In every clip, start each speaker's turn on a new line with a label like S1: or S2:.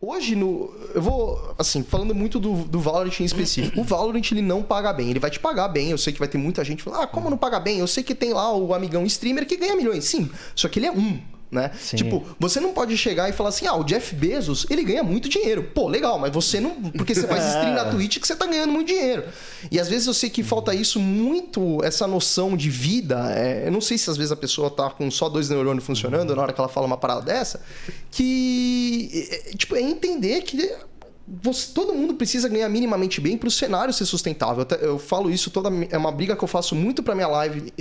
S1: Hoje, eu vou, assim, falando muito do Valorant em específico. O Valorant, ele não paga bem. Ele vai te pagar bem. Eu sei que vai ter muita gente falando, como não paga bem? Eu sei que tem lá o amigão streamer que ganha milhões. Sim, só que ele é né?
S2: Sim.
S1: Tipo, você não pode chegar e falar assim, o Jeff Bezos, ele ganha muito dinheiro. Pô, legal, mas você não... Porque você faz stream na Twitch que você tá ganhando muito dinheiro. E às vezes eu sei que falta isso muito, essa noção de vida. Eu não sei se às vezes a pessoa tá com só 2 neurônios funcionando na hora que ela fala uma parada dessa, que... Tipo, é entender que... todo mundo precisa ganhar minimamente bem para o cenário ser sustentável. Eu falo isso, é uma briga que eu faço muito para minha live,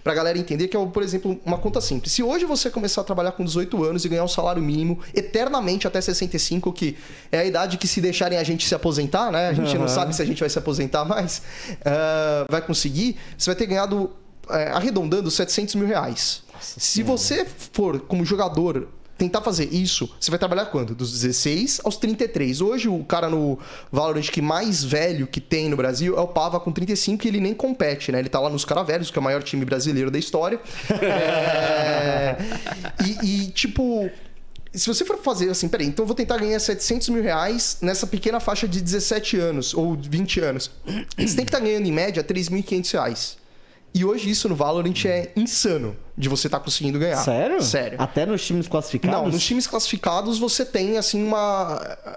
S1: para a galera entender que é, por exemplo, uma conta simples. Se hoje você começar a trabalhar com 18 anos e ganhar um salário mínimo eternamente até 65, que é a idade que se deixarem a gente se aposentar, né? A gente não sabe se a gente vai se aposentar mais, vai conseguir, você vai ter ganhado, arredondando, R$700 mil. Se você for, como jogador, tentar fazer isso, você vai trabalhar quando? Dos 16 aos 33. Hoje, o cara no Valorant que mais velho que tem no Brasil é o Pava com 35 e ele nem compete, né? Ele tá lá nos Cara Velhos, que é o maior time brasileiro da história. Tipo... Se você for fazer assim, peraí, então eu vou tentar ganhar R$700 mil nessa pequena faixa de 17 anos ou 20 anos. Você tem que estar ganhando, em média, R$3.500. E hoje isso no Valorant é insano de você estar conseguindo ganhar.
S2: Sério?
S1: Sério.
S2: Até nos times classificados?
S1: Não, nos times classificados você tem, assim,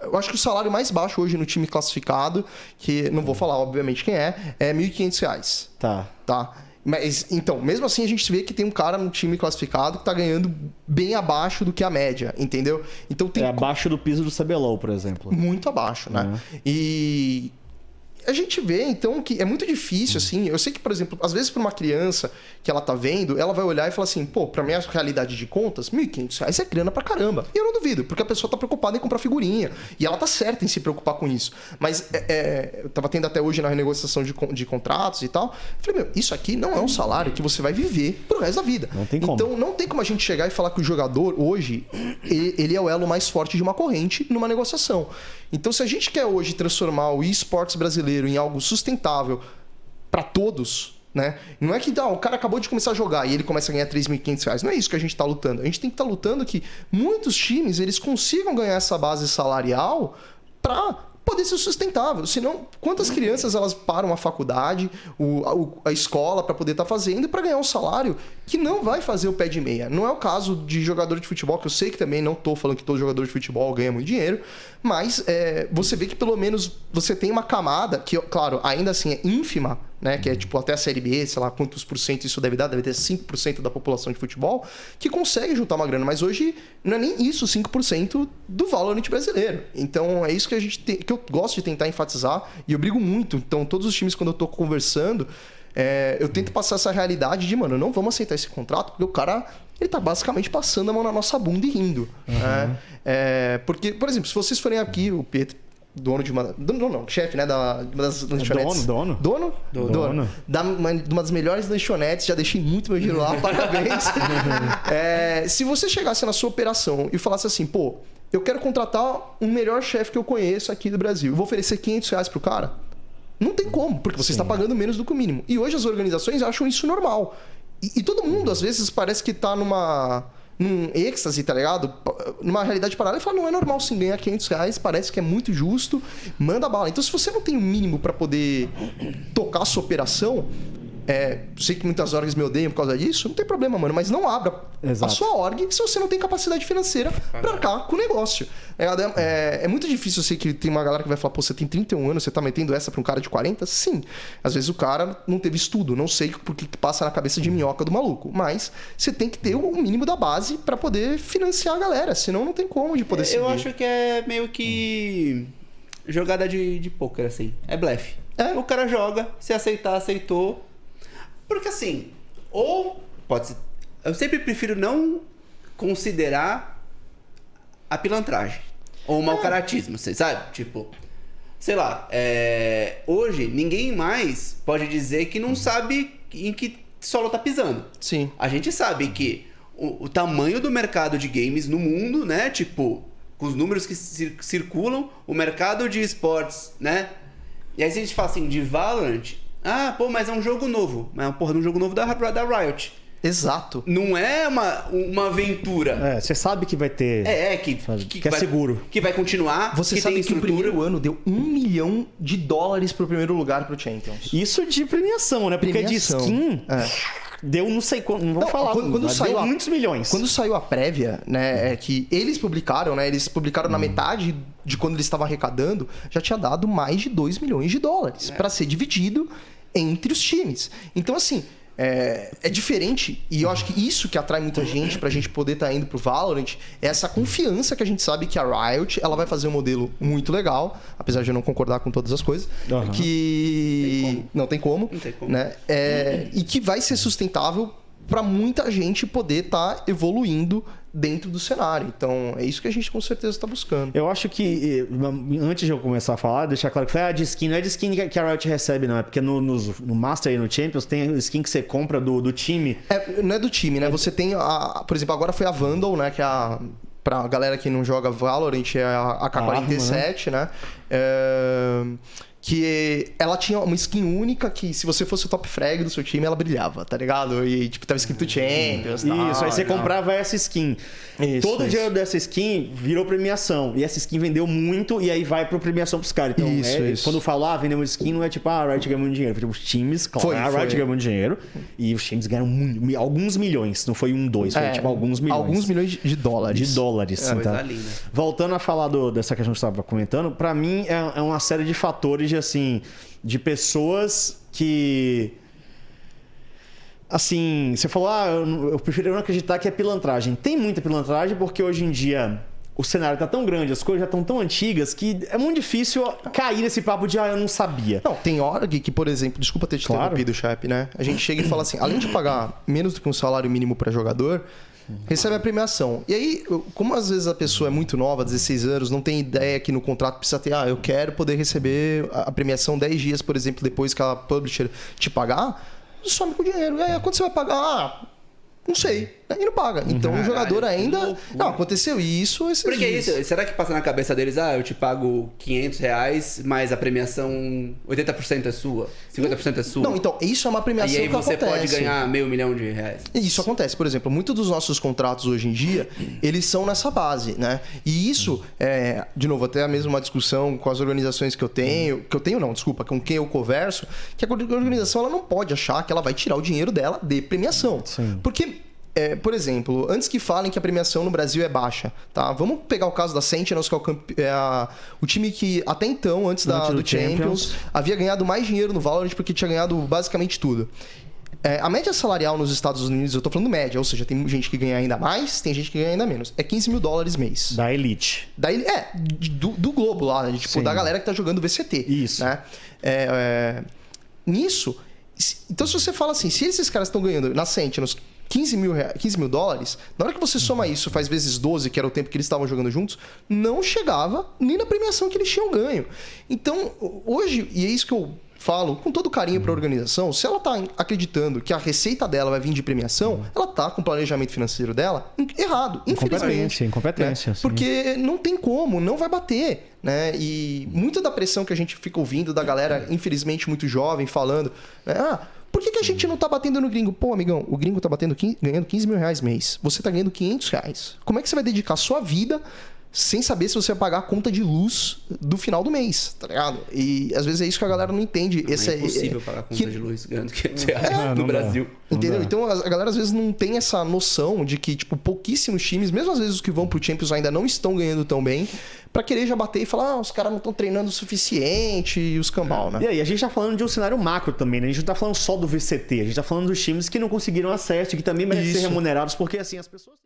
S1: eu acho que o salário mais baixo hoje no time classificado, que não vou falar, obviamente, quem é R$1.500. Tá? Mas, então, mesmo assim a gente vê que tem um cara no time classificado que tá ganhando bem abaixo do que a média, entendeu? Então tem...
S2: abaixo do piso do CBLOL, por exemplo.
S1: Muito abaixo, né? E... a gente vê, então, que é muito difícil, assim... Eu sei que, por exemplo, às vezes para uma criança que ela tá vendo, ela vai olhar e falar assim, pô, pra minha realidade de contas, R$1.500 é grana pra caramba. E eu não duvido, porque a pessoa tá preocupada em comprar figurinha. E ela tá certa em se preocupar com isso. Mas eu tava tendo até hoje na renegociação de contratos e tal. Eu falei, isso aqui não é um salário que você vai viver pro resto da vida.
S2: Não tem como.
S1: Então, não tem como a gente chegar e falar que o jogador, hoje, ele é o elo mais forte de uma corrente numa negociação. Então, se a gente quer hoje transformar o esportes brasileiro em algo sustentável para todos, né? Não é que o cara acabou de começar a jogar e ele começa a ganhar R$3.500. Não é isso que a gente está lutando. A gente tem que estar lutando que muitos times eles consigam ganhar essa base salarial para poder ser sustentável. Senão, quantas crianças elas param a faculdade, a escola para poder estar fazendo para ganhar um salário que não vai fazer o pé de meia. Não é o caso de jogador de futebol, que eu sei que também não estou falando que todo jogador de futebol ganha muito dinheiro, mas você vê que pelo menos você tem uma camada que, claro, ainda assim é ínfima, né? Que é tipo até a Série B, sei lá quantos por cento isso deve dar, deve ter 5% da população de futebol, que consegue juntar uma grana, mas hoje não é nem isso 5% do Valorant brasileiro. Então é isso que que eu gosto de tentar enfatizar, e eu brigo muito. Então todos os times, quando eu tô conversando, eu tento passar essa realidade de, mano, não vamos aceitar esse contrato, porque o cara, ele tá basicamente passando a mão na nossa bunda e rindo. Porque, por exemplo, se vocês forem aqui, o Pedro, dono de uma... Não, chefe, né? De uma das lanchonetes.
S2: Dono.
S1: De uma das melhores lanchonetes, já deixei muito meu dinheiro lá, parabéns. Se você chegasse na sua operação e falasse assim, pô, eu quero contratar um melhor chefe que eu conheço aqui do Brasil, eu vou oferecer R$500 pro cara? Não tem como, porque você está pagando menos do que o mínimo. E hoje as organizações acham isso normal. E todo mundo, às vezes, parece que tá num êxtase, tá ligado? Numa realidade paralela, e fala, não é normal sim ganhar R$500, parece que é muito justo, manda bala. Então, se você não tem o mínimo para poder tocar a sua operação, sei que muitas orgs me odeiam por causa disso, não tem problema, mano, mas não abra a sua org se você não tem capacidade financeira para arcar com o negócio. É muito difícil, eu sei que tem uma galera que vai falar, pô, você tem 31 anos, você tá metendo essa pra um cara de 40? Sim. Às vezes o cara não teve estudo, não sei por que passa na cabeça de minhoca do maluco, mas você tem que ter o mínimo da base para poder financiar a galera, senão não tem como de poder seguir.
S3: Eu acho que é meio que jogada de poker, assim. É blefe. O cara joga, se aceitar, aceitou. Porque assim, ou pode ser... Eu sempre prefiro não considerar a pilantragem ou o mau caratismo, você sabe? Tipo, sei lá, hoje ninguém mais pode dizer que não sabe em que solo tá pisando.
S1: Sim.
S3: A gente sabe que o tamanho do mercado de games no mundo, né? Tipo, com os números que circulam, o mercado de esportes, né? E aí se a gente fala assim, de Valorant... Ah, pô, mas é um jogo novo. Mas é uma porra de um jogo novo da Riot.
S1: Exato.
S3: Não é uma aventura.
S2: Você sabe que vai ter.
S3: Que
S2: é
S3: vai,
S2: seguro.
S3: Que vai continuar.
S1: Você
S3: que
S1: sabe
S3: tem
S1: que o primeiro ano deu $1 milhão pro primeiro lugar pro Champions.
S2: Isso de premiação, né? Porque
S1: Premiação.
S2: de skin. Deu não sei quanto. Não vou falar.
S1: Quando
S2: mas
S1: saiu
S2: deu muitos milhões.
S1: Quando saiu a prévia, né? É que eles publicaram, né? Eles publicaram na metade de quando eles estavam arrecadando, já tinha dado mais de $2 milhões para ser dividido entre os times. Então, assim. É diferente, e eu acho que isso que atrai muita gente pra gente poder estar indo pro Valorant é essa confiança que a gente sabe que a Riot ela vai fazer um modelo muito legal, apesar de eu não concordar com todas as coisas, que não tem como, né? E que vai ser sustentável para muita gente poder estar evoluindo dentro do cenário. Então, é isso que a gente com certeza está buscando.
S2: Eu acho que, antes de eu começar a falar, deixar claro que de skin, não é de skin que a Riot recebe, não. É porque no Master e no Champions tem skin que você compra do time.
S1: Não é do time, né? Você tem, por exemplo, agora foi a Vandal, né? Que é pra galera que não joga Valorant, é a AK-47, né? Que ela tinha uma skin única que, se você fosse o top frag do seu time, ela brilhava, tá ligado? E, tipo, tava escrito Champions.
S2: Isso, aí você comprava essa skin. Todo o dinheiro dessa skin virou premiação. E essa skin vendeu muito e aí vai pra premiação pros caras. Então, quando fala, vendeu uma skin, não é tipo, a Riot ganhou muito dinheiro. Foi tipo, os times, claro, a Riot ganhou muito dinheiro. E os times ganharam alguns milhões. Não foi 1, 2, foi tipo alguns milhões.
S1: Alguns milhões de dólares.
S2: De dólares.
S3: Coisa linda.
S2: Voltando a falar dessa questão que você estava comentando, pra mim é uma série de fatores de pessoas que, assim, você falou, eu prefiro não acreditar que é pilantragem. Tem muita pilantragem porque hoje em dia o cenário tá tão grande, as coisas já estão tão antigas que é muito difícil cair nesse papo de eu não sabia.
S1: Não, tem org que, por exemplo, desculpa ter te interrompido, Chap, né? A gente chega e fala assim, além de pagar menos do que um salário mínimo para jogador, recebe a premiação. E aí, como às vezes a pessoa é muito nova, 16 anos, não tem ideia que no contrato precisa ter, eu quero poder receber a premiação 10 dias, por exemplo, depois que a publisher te pagar, some com o dinheiro. E aí, quando você vai pagar? Não sei. E não paga. Então o jogador ainda... Não, aconteceu isso esses
S3: Porque
S1: dias.
S3: isso, será que passa na cabeça deles, eu te pago R$500, mas a premiação 80% é sua, 50% é sua?
S1: Não, então, isso é uma premiação
S3: e aí
S1: que
S3: você
S1: acontece.
S3: pode ganhar R$500 milhão.
S1: Isso acontece. Por exemplo, muitos dos nossos contratos hoje em dia, eles são nessa base, né? E isso, de novo, até mesmo uma discussão com as organizações que eu tenho... com quem eu converso, que a organização ela não pode achar que ela vai tirar o dinheiro dela de premiação.
S2: Sim.
S1: Porque... por exemplo, antes que falem que a premiação no Brasil é baixa, tá? Vamos pegar o caso da Sentinels, que é o time que até então, antes do Champions, havia ganhado mais dinheiro no Valorant porque tinha ganhado basicamente tudo. A média salarial nos Estados Unidos, eu tô falando média, ou seja, tem gente que ganha ainda mais, tem gente que ganha ainda menos. É $15 mil mês.
S2: Da Elite.
S1: Do Globo lá, tipo, da galera que tá jogando VCT.
S2: Isso.
S1: Né? Nisso, então se você fala assim, se esses caras estão ganhando na Sentinels $15 mil, na hora que você soma isso, faz vezes 12, que era o tempo que eles estavam jogando juntos, não chegava nem na premiação que eles tinham ganho. Então, hoje, e é isso que eu falo com todo carinho para a organização, se ela tá acreditando que a receita dela vai vir de premiação, ela tá com o planejamento financeiro dela errado, infelizmente.
S2: Incompetência.
S1: Né? Porque não tem como, não vai bater. Né? E muita da pressão que a gente fica ouvindo da galera, infelizmente muito jovem, falando, né? Por que a gente não tá batendo no gringo? Pô, amigão, o gringo tá ganhando $15 mil mês. Você tá ganhando R$500. Como é que você vai dedicar a sua vida sem saber se você vai pagar a conta de luz do final do mês, tá ligado? E às vezes é isso que a galera não entende.
S3: É impossível pagar a conta de luz ganhando R$500 no Brasil.
S1: Entendeu? Então a galera às vezes não tem essa noção de que, tipo, pouquíssimos times, mesmo às vezes os que vão pro Champions ainda não estão ganhando tão bem, pra querer já bater e falar, os caras não estão treinando o suficiente e os cambal, né?
S2: E aí, a gente tá falando de um cenário macro também, né? A gente não tá falando só do VCT, a gente tá falando dos times que não conseguiram acesso e que também merecem ser remunerados, porque assim, as pessoas...